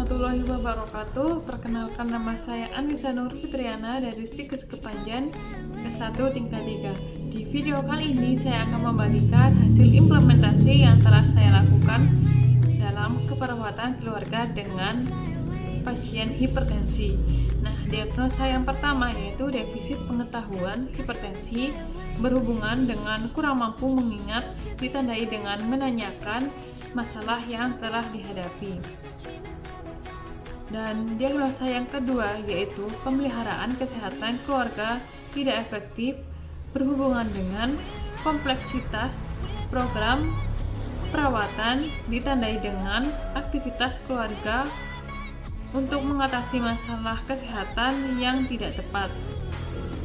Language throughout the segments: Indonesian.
warahmatullahi wabarakatuh. Perkenalkan, nama saya Anissa Nur Fitriana dari Stikes Kepanjen S1 tingkat 3. Di video kali ini saya akan membagikan hasil implementasi yang telah saya lakukan dalam keperawatan keluarga dengan pasien hipertensi. Nah, diagnosa yang pertama yaitu defisit pengetahuan hipertensi berhubungan dengan kurang mampu mengingat, ditandai dengan menanyakan masalah yang telah dihadapi. Dan diagnosa yang kedua yaitu pemeliharaan kesehatan keluarga tidak efektif berhubungan dengan kompleksitas program perawatan, ditandai dengan aktivitas keluarga untuk mengatasi masalah kesehatan yang tidak tepat.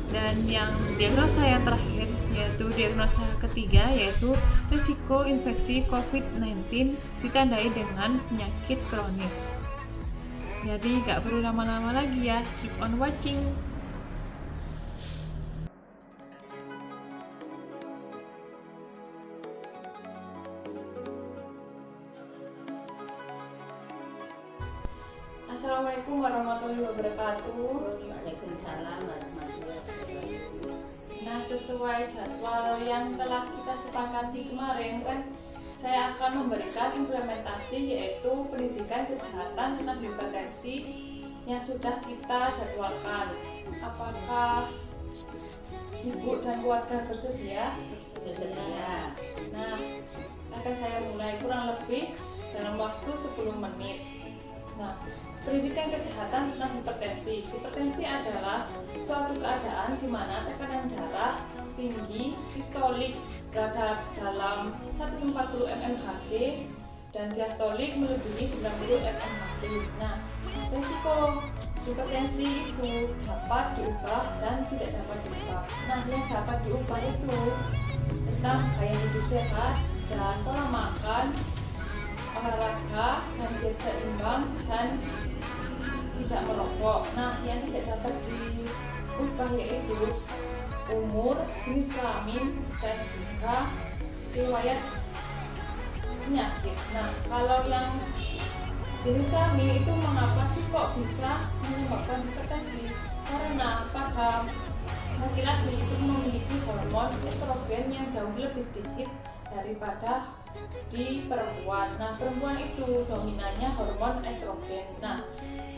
Dan yang diagnosa yang terakhir yaitu diagnosa ketiga yaitu risiko infeksi COVID-19 ditandai dengan penyakit kronis. Jadi gak perlu lama-lama lagi ya, keep on watching. Assalamualaikum warahmatullahi wabarakatuh. Waalaikumsalam warahmatullahi wabarakatuh. Nah, sesuai jadwal yang telah kita sepakati kemarin kan, saya akan memberikan implementasi yaitu pendidikan kesehatan tentang hipertensi yang sudah kita jadwalkan. Apakah ibu dan keluarga bersedia? Bersedia. Nah, akan saya mulai kurang lebih dalam waktu 10 menit. Nah, pendidikan kesehatan tentang hipertensi. Hipertensi adalah suatu keadaan di mana tekanan darah tinggi, sistolik berada dalam 140 mmHg dan diastolik melebihi 90 mmHg. Nah, risiko hipertensi itu dapat diubah dan tidak dapat diubah. Nah, yang dapat diubah itu tentang gaya hidup sehat dan pola makan, olahraga dan diet seimbang dan tidak merokok. Nah, yang tidak dapat diubah yaitu umur, jenis kelamin, dan juga riwayat penyakit. Nah, kalau yang jenis kelamin itu mengapa sih kok bisa menyebabkan hipertensi? Karena pada laki-laki itu memiliki hormon estrogen yang jauh lebih sedikit daripada di perempuan. Nah, perempuan itu dominannya hormon estrogen. Nah,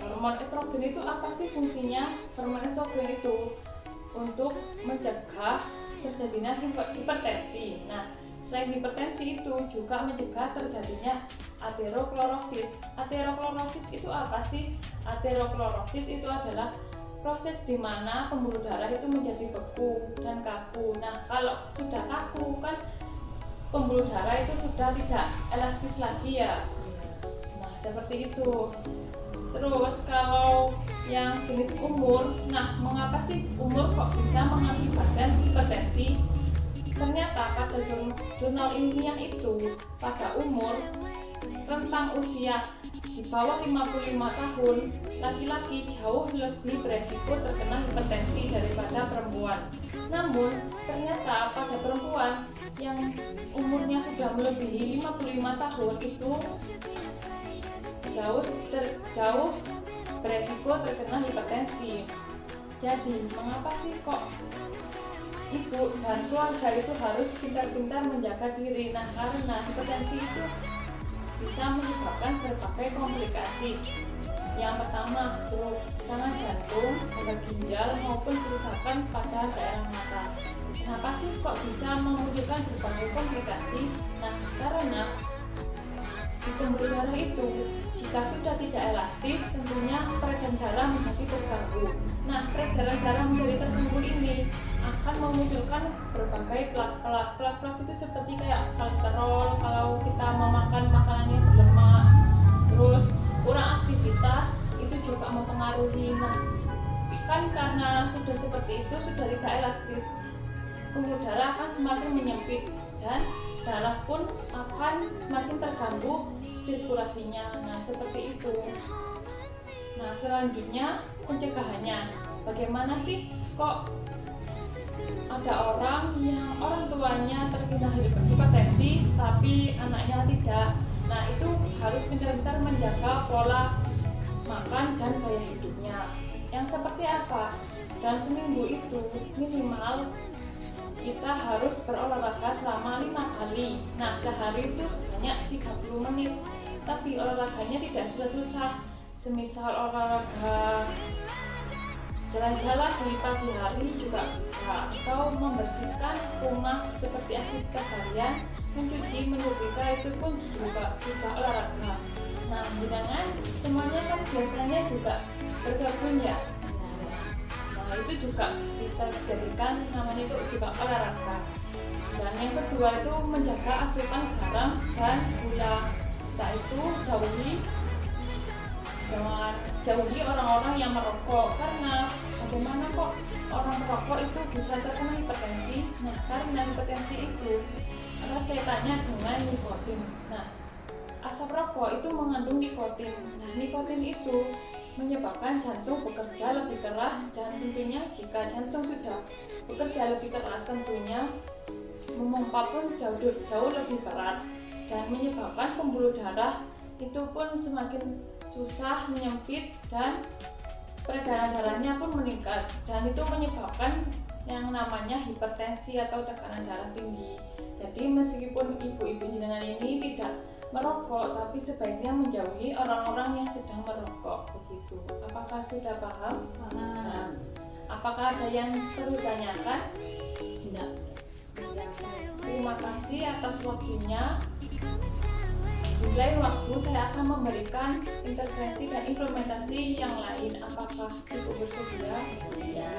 hormon estrogen itu apa sih fungsinya? Hormon estrogen itu untuk mencegah terjadinya hipertensi. Nah, selain hipertensi itu juga mencegah terjadinya aterosklerosis. Aterosklerosis itu apa sih? Aterosklerosis itu adalah proses di mana pembuluh darah itu menjadi beku dan kaku. Nah, kalau sudah kaku kan pembuluh darah itu sudah tidak elastis lagi ya. Nah, seperti itu. Terus kalau yang jenis umur, nah mengapa sih umur kok bisa mengakibatkan hipertensi? Ternyata pada jurnal ilmiah itu pada umur rentang usia di bawah 55 tahun, laki-laki jauh lebih beresiko terkena hipertensi daripada perempuan. Namun, ternyata pada perempuan yang umurnya sudah melebihi 55 tahun itu jauh beresiko terkena hipertensi. Jadi, mengapa sih kok ibu dan keluarga itu harus pintar-pintar menjaga diri? Nah, karena hipertensi itu bisa menyebabkan berbagai komplikasi. Yang pertama, stroke, serangan jantung, gagal ginjal, maupun kerusakan pada daerah mata. Kenapa sih kok bisa memunculkan berbagai komplikasi? Nah, karena di pembuluh darah itu jika sudah tidak elastis, tentunya peredaran darah menjadi terganggu. Nah, peredaran darah menjadi terganggu ini akan memunculkan berbagai plak-plak. Plak-plak itu seperti kayak kolesterol kalau kita memakan makanan yang berlemak. Terus kurang aktivitas itu juga mempengaruhi. Nah, kan karena sudah seperti itu, sudah tidak elastis, pembuluh darah akan semakin menyempit dan darah pun akan semakin terganggu sirkulasinya. Nah, seperti itu. Nah, selanjutnya pencegahannya. Bagaimana sih kok ada orang yang orang tuanya terkena hipertensi tapi anaknya tidak? Nah, itu harus pintar-pintar menjaga pola Yang seperti apa? Dalam seminggu itu minimal kita harus berolahraga selama 5 kali. Nah, sehari itu sebanyak 30 menit. Tapi olahraganya tidak susah-susah. Semisal olahraga jalan-jalan di pagi hari juga bisa, atau membersihkan rumah seperti aktivitas harian, mencuci, menyetrika itu pun juga olahraga. Nah, dengan semuanya kan biasanya juga bergabung ya. Nah, itu juga bisa dijadikan namanya itu juga olahraga. Dan yang kedua itu menjaga asupan garam dan gula. Setelah itu jauhi orang-orang yang merokok, karena bagaimana kok orang merokok itu bisa terkena hipertensi? Nah, karena hipertensi itu ada kaitannya dengan nikotin. Nah, asap rokok itu mengandung nikotin. Nah, nikotin itu menyebabkan jantung bekerja lebih keras, dan tentunya jika jantung sudah bekerja lebih keras tentunya memompa pun jauh lebih berat, dan menyebabkan pembuluh darah itu pun semakin susah, menyempit, dan peredaran darahnya pun meningkat, dan itu menyebabkan yang namanya hipertensi atau tekanan darah tinggi. Jadi meskipun ibu-ibu jenengan ini tidak merokok, tapi sebaiknya menjauhi orang-orang yang sedang merokok, begitu. Apakah sudah paham? Paham. Apakah ada yang perlu ditanyakan? Tidak. Terima kasih atas waktunya. Di lain waktu saya akan memberikan intervensi dan implementasi yang lain. Apakah ibu bersedia? Ya.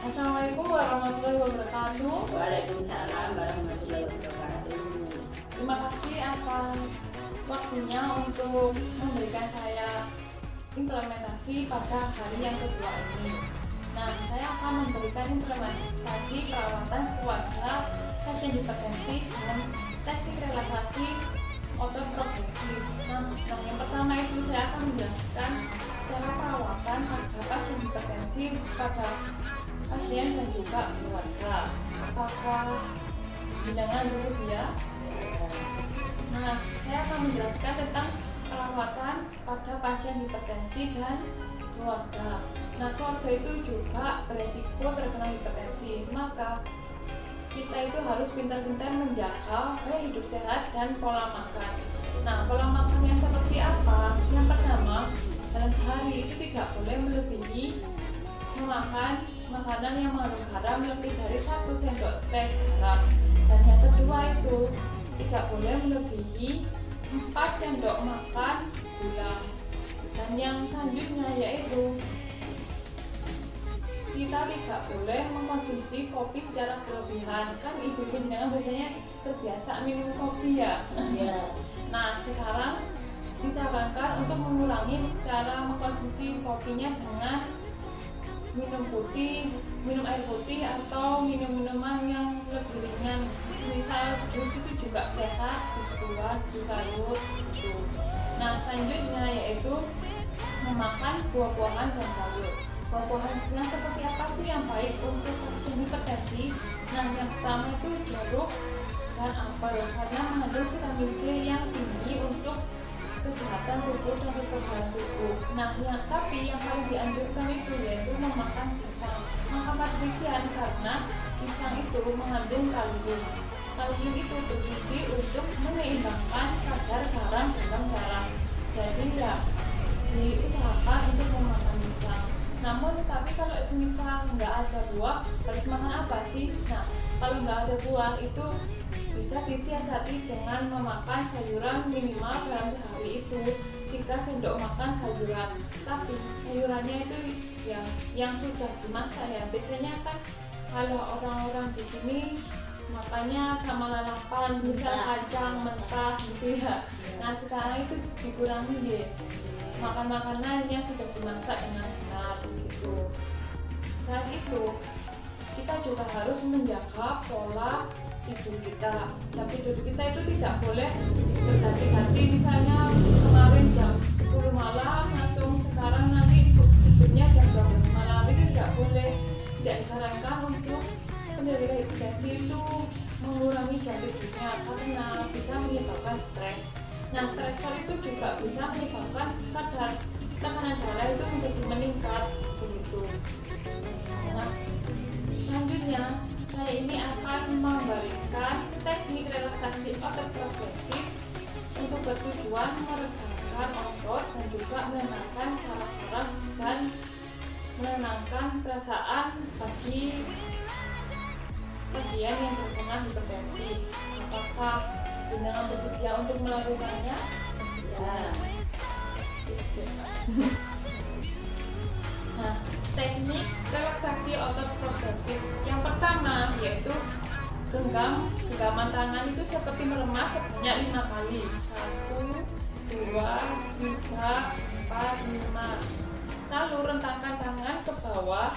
Assalamualaikum warahmatullahi wabarakatuh. Waalaikumsalam warahmatullahi wabarakatuh. Terima kasih atas waktunya untuk memberikan saya implementasi pada hari yang kedua ini. Nah, saya akan memberikan implementasi perawatan keluarga pasien hipertensi dengan teknik relaksasi otot progresif. Nah, yang pertama itu saya akan menjelaskan cara perawatan pada pasien hipertensi pada pasien dan juga keluarga. Apakah jenengan dulu ya? Nah, saya akan menjelaskan tentang perawatan pada pasien hipertensi dan keluarga. Nah, keluarga itu juga beresiko terkena hipertensi, maka kita itu harus pintar-pintar menjaga gaya hidup sehat dan pola makan. Nah, pola makannya seperti apa? Yang pertama, dalam sehari itu tidak boleh melebihi memakan makanan yang mengandung garam lebih dari 1 sendok teh garam. Dan yang kedua itu tidak boleh melebihi 4 sendok makan gula. Dan yang selanjutnya yaitu kita tidak boleh mengkonsumsi kopi secara berlebihan. Kan ibu-ibu jangan biasanya terbiasa minum kopi ya. Nah, sekarang disarankan untuk mengurangi cara mengkonsumsi kopinya dengan minum air putih atau minum minuman yang lebih ringan. Misal jus itu juga sehat, jus buah, jus sayur gitu. Nah, selanjutnya yaitu memakan buah-buahan dan sayur. Buah-buahan yang seperti apa sih yang baik untuk pasien hipertensi? Nah, yang pertama itu jeruk dan apel, karena mengandung vitamin C yang tinggi untuk kesehatan tubuh dan kekebalan tubuh. Nah, tapi yang paling dianjurkan itu yaitu memakan pisang. Mengapa demikian? Karena pisang itu mengandung kalium. Kalium itu berfungsi untuk menyeimbangkan kadar garam dalam darah. Jadi ya diusahakan untuk memakan pisang. Namun tapi kalau semisal nggak ada buah, harus makan apa sih? Nah, kalau nggak ada buah itu bisa disiasati dengan memakan sayuran minimal dalam sehari itu 3 sendok makan sayuran. Tapi sayurannya itu yang sudah dimasak ya. Biasanya kan kalau orang-orang di sini makannya sama lalapan, misal kacang mentah gitu ya. Nah, sekarang itu dikurangi ya. Makan makanan yang sudah dimasak dengan benar gitu. Selain itu, kita juga harus menjaga pola tidur kita. Jam tidur kita itu tidak boleh berganti-ganti. Misalnya kemarin jam 10 malam langsung sekarang nanti tidurnya jam 12 malam, itu tidak boleh. Tidak disarankan untuk menyebabkan stres. Nah, stresor itu juga bisa menyebabkan kadar tekanan darah itu menjadi meningkat begitu. Nah, selanjutnya saya ini akan memberikan teknik relaksasi otot progresif untuk bertujuan meredakan otot dan juga menenangkan saraf gerak dan menenangkan perasaan bagi pasien yang terkena hipertensi. Apakah jenengan bersedia untuk melakukannya? Nah, teknik relaksasi otot progresif yang pertama yaitu genggaman tangan itu seperti meremas sebanyak 5 kali. 1, 2, 3, 4, 5. Lalu rentangkan tangan ke bawah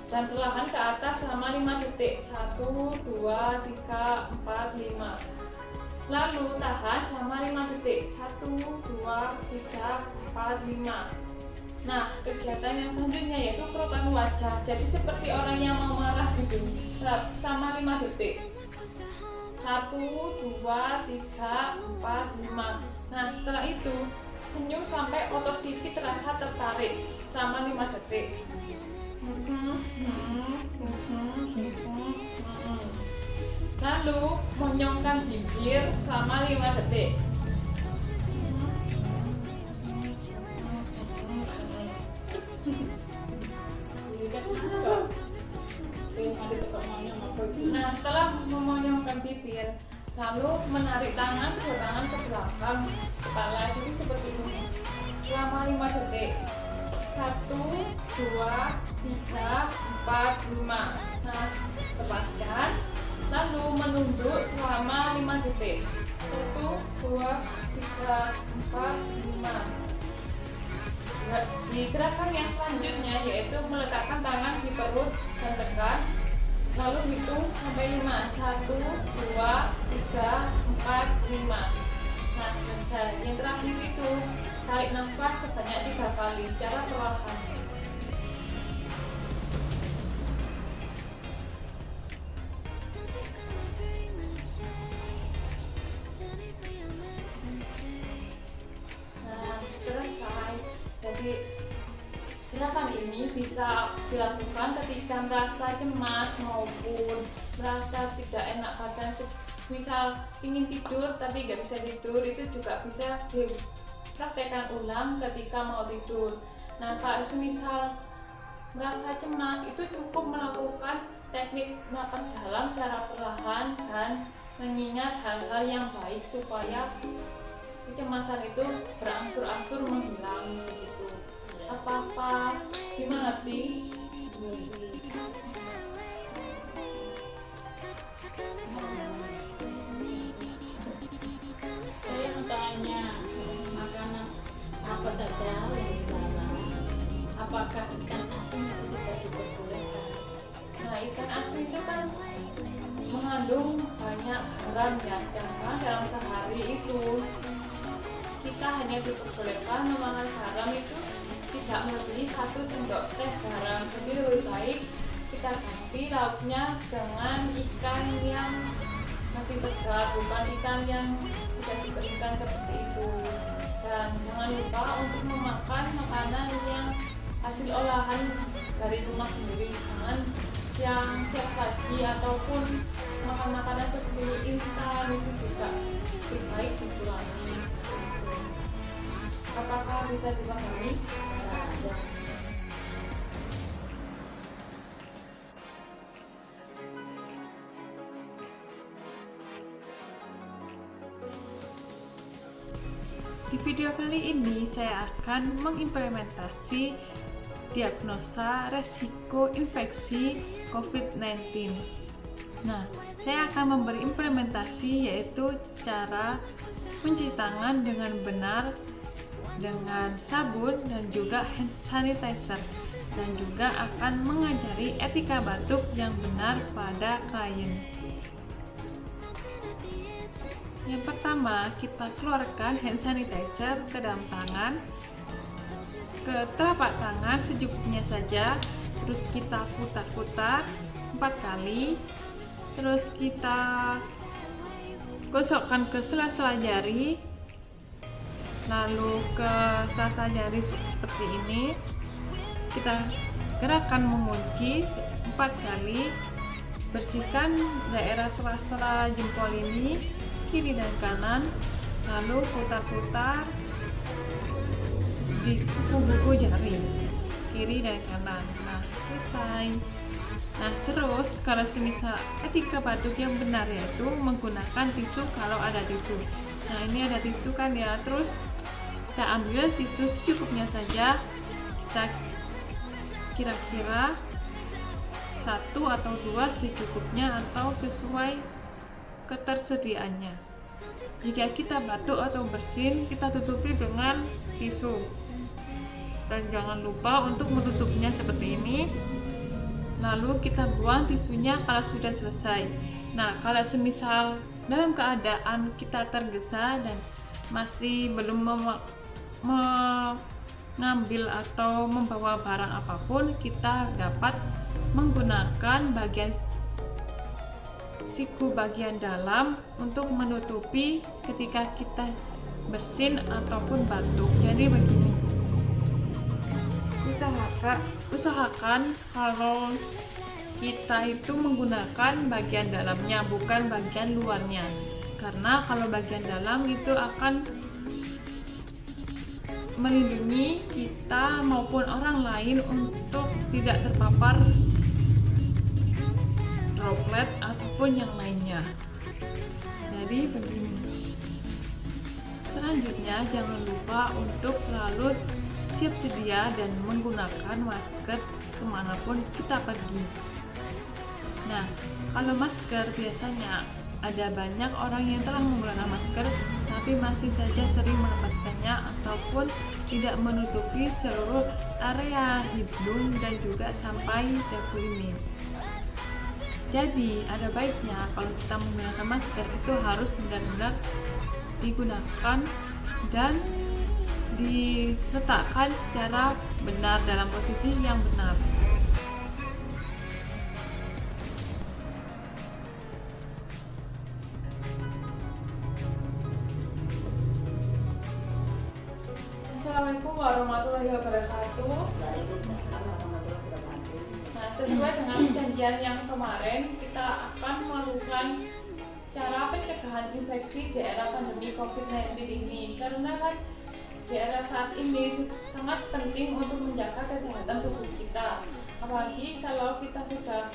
dan perlahan ke atas selama 5 detik. 1, 2, 3, 4, 5. Lalu tahan selama 5 detik. 1, 2, 3, 4, 5. Nah, kegiatan yang selanjutnya yaitu kerukan wajah. Jadi seperti orang yang mau marah gitu. Sama 5 detik. 1, 2, 3, 4, 5. Nah, setelah itu senyum sampai otot pipi terasa tertarik selama 5 detik. Lalu monyongkan bibir selama 5 detik. Nah, setelah memonyongkan bibir, lalu menarik tangan ke belakang kepala, jadi seperti ini selama 5 detik. 1, 2, 3, 4, 5. Nah, lepaskan, lalu menunduk selama 5 detik. 1, 2, 3, 4, 5. Di gerakan yang selanjutnya yaitu meletakkan tangan di perut dan tekan, lalu hitung sampai 5. 1, 2, 3, 4, 5. Nah, selesai. Yang terakhir itu tarik nafas sebanyak 3 kali secara perlahan. Nah, selesai. Jadi gerakan ini bisa dilakukan ketika merasa cemas maupun merasa tidak enak badan, misal ingin tidur tapi nggak bisa tidur, itu juga bisa dipraktekkan ulang ketika mau tidur. Nah, kalau semisal merasa cemas, itu cukup melakukan teknik napas dalam secara perlahan dan mengingat hal-hal yang baik supaya kecemasan itu berangsur-angsur menghilang begitu. Apa-apa gimana Pi? Saya mau tanya, makanan apa saja yang dilarang? Apakah ikan asin itu juga diperbolehkan? Nah, ikan asin itu kan mengandung banyak garam ya, karena dalam sehari itu kita hanya diperbolehkan memakan garam itu tidak melebihi 1 sendok teh garam. Jadi lebih baik kita ganti lauknya dengan ikan yang masih segar, bukan ikan yang sudah dikeringkan seperti itu. Dan jangan lupa untuk memakan makanan yang hasil olahan dari rumah sendiri, jangan yang siap saji ataupun makan makanan seperti instan, itu juga lebih baik dikurangi. Apakah bisa dipahami? Di video kali ini saya akan mengimplementasi diagnosa resiko infeksi COVID-19. Nah, saya akan memberi implementasi yaitu cara mencuci tangan dengan benar dengan sabun dan juga hand sanitizer, dan juga akan mengajari etika batuk yang benar pada klien. Yang pertama, kita keluarkan hand sanitizer ke dalam tangan, ke telapak tangan secukupnya saja, terus kita putar-putar 4 kali, terus kita gosokkan ke sela-sela jari, lalu ke sela-sela jari seperti ini. Kita gerakan mengunci 4 kali. Bersihkan daerah sela-sela jempol ini, kiri dan kanan, lalu putar-putar di kuku-kuku jari kiri dan kanan. Nah, selesai. Nah, terus kalau semisal etika batuk yang benar yaitu menggunakan tisu kalau ada tisu. Nah, ini ada tisu kan ya. Terus kita ambil tisu secukupnya saja. Kita kira-kira 1 atau 2 secukupnya atau sesuai ketersediaannya. Jika kita batuk atau bersin, kita tutupi dengan tisu. Dan jangan lupa untuk menutupnya seperti ini. Lalu kita buang tisunya kalau sudah selesai. Nah, kalau semisal dalam keadaan kita tergesa dan masih belum mengambil atau membawa barang apapun, kita dapat menggunakan bagian siku bagian dalam untuk menutupi ketika kita bersin ataupun batuk. Jadi begini, usahakan kalau kita itu menggunakan bagian dalamnya, bukan bagian luarnya, karena kalau bagian dalam itu akan melindungi kita maupun orang lain untuk tidak terpapar droplet ataupun yang lainnya. Jadi begini. Selanjutnya jangan lupa untuk selalu siap sedia dan menggunakan masker kemanapun kita pergi. Nah, kalau masker biasanya ada banyak orang yang telah menggunakan masker tapi masih saja sering melepaskannya ataupun tidak menutupi seluruh area hidung dan juga sampai dagu ini. Jadi ada baiknya kalau kita menggunakan masker itu harus benar-benar digunakan dan diletakkan secara benar dalam posisi yang benar. Assalamualaikum warahmatullahi wabarakatuh. Nah, sesuai dengan perjanjian yang kemarin, kita akan melakukan cara pencegahan infeksi di era pandemi COVID-19 ini. Karena kan di era saat ini sangat penting untuk menjaga kesehatan tubuh kita. Apalagi kalau kita sudah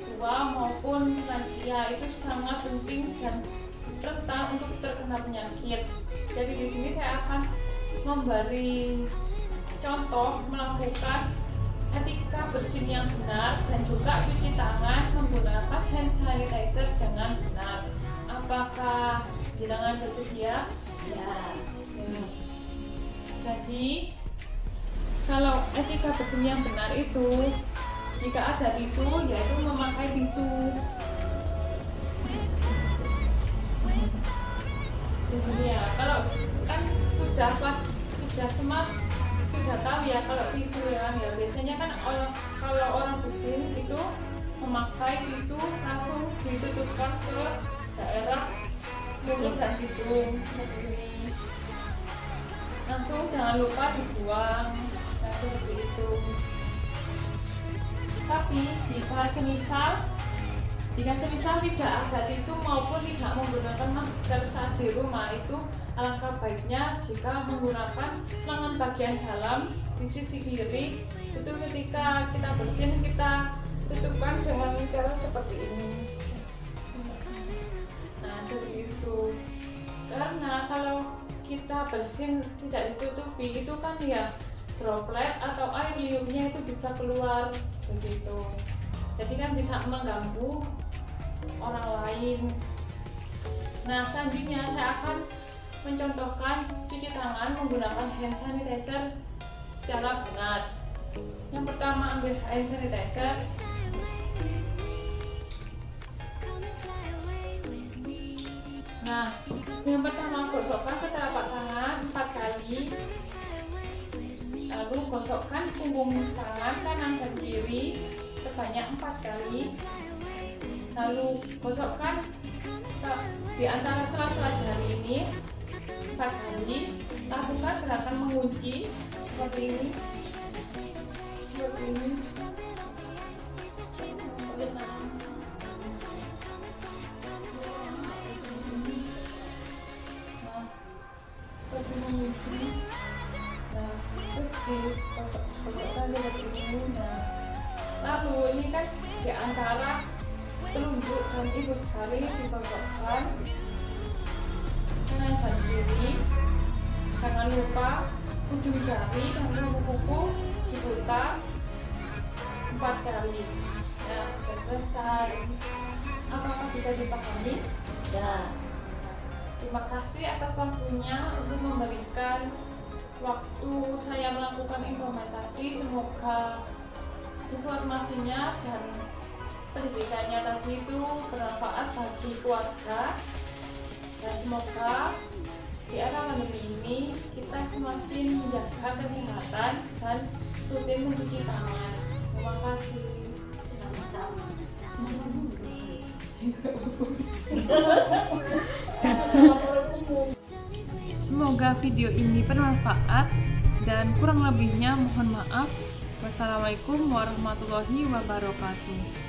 tua maupun lansia, itu sangat penting dan rentan untuk terkena penyakit. Jadi di sini saya akan memberi contoh melakukan etika bersin yang benar dan juga cuci tangan menggunakan hand sanitizer dengan benar. Apakah jenengan bersedia? Ya. Jadi kalau etika bersin yang benar itu, jika ada tisu yaitu memakai tisu. Jadi ya, kalau kan sudah tahu ya kalau tisu ya biasanya kan kalau orang bersin itu memakai tisu langsung ditutupkan ke daerah mulut dan hidung seperti ini, langsung jangan lupa dibuang. Nah, seperti itu. Tapi jika semisal tidak ada tisu maupun tidak menggunakan masker saat di rumah, itu alangkah baiknya jika menggunakan lengan bagian dalam di sisi kiri itu ketika kita bersin kita tutupkan dengan cara seperti ini. Nah, seperti itu. Karena kalau kita bersin tidak ditutupi itu kan ya droplet atau air liurnya itu bisa keluar begitu. Jadi kan bisa mengganggu orang lain. Nah, selanjutnya saya akan mencontohkan cuci tangan menggunakan hand sanitizer secara benar. Yang pertama, ambil hand sanitizer. Nah, yang pertama gosokkan ke telapak tangan 4 kali. Lalu gosokkan punggung tangan kanan dan kiri sebanyak 4 kali. lalu gosokkan di antara sela-sela jari ini 4 kali. Lakukan gerakan mengunci seperti ini. Seperti mengunci. Nah, terus digosokkan seperti ini. Nah, lalu ini kan di antara telunjuk dan ibu jari digosokkan kanan dan kiri. Jangan lupa ujung jari dan kuku-kuku diputar 4 kali. Nah, sudah selesai. Apakah bisa dipahami? Ya. Terima kasih atas waktunya untuk memberikan waktu saya melakukan implementasi. Semoga informasinya dan pendidikannya tadi itu bermanfaat bagi keluarga, dan semoga di era pandemi ini kita semakin menjaga kesehatan dan rutin mencuci tangan. Terima kasih. Semoga video ini bermanfaat dan kurang lebihnya mohon maaf. Wassalamualaikum warahmatullahi wabarakatuh.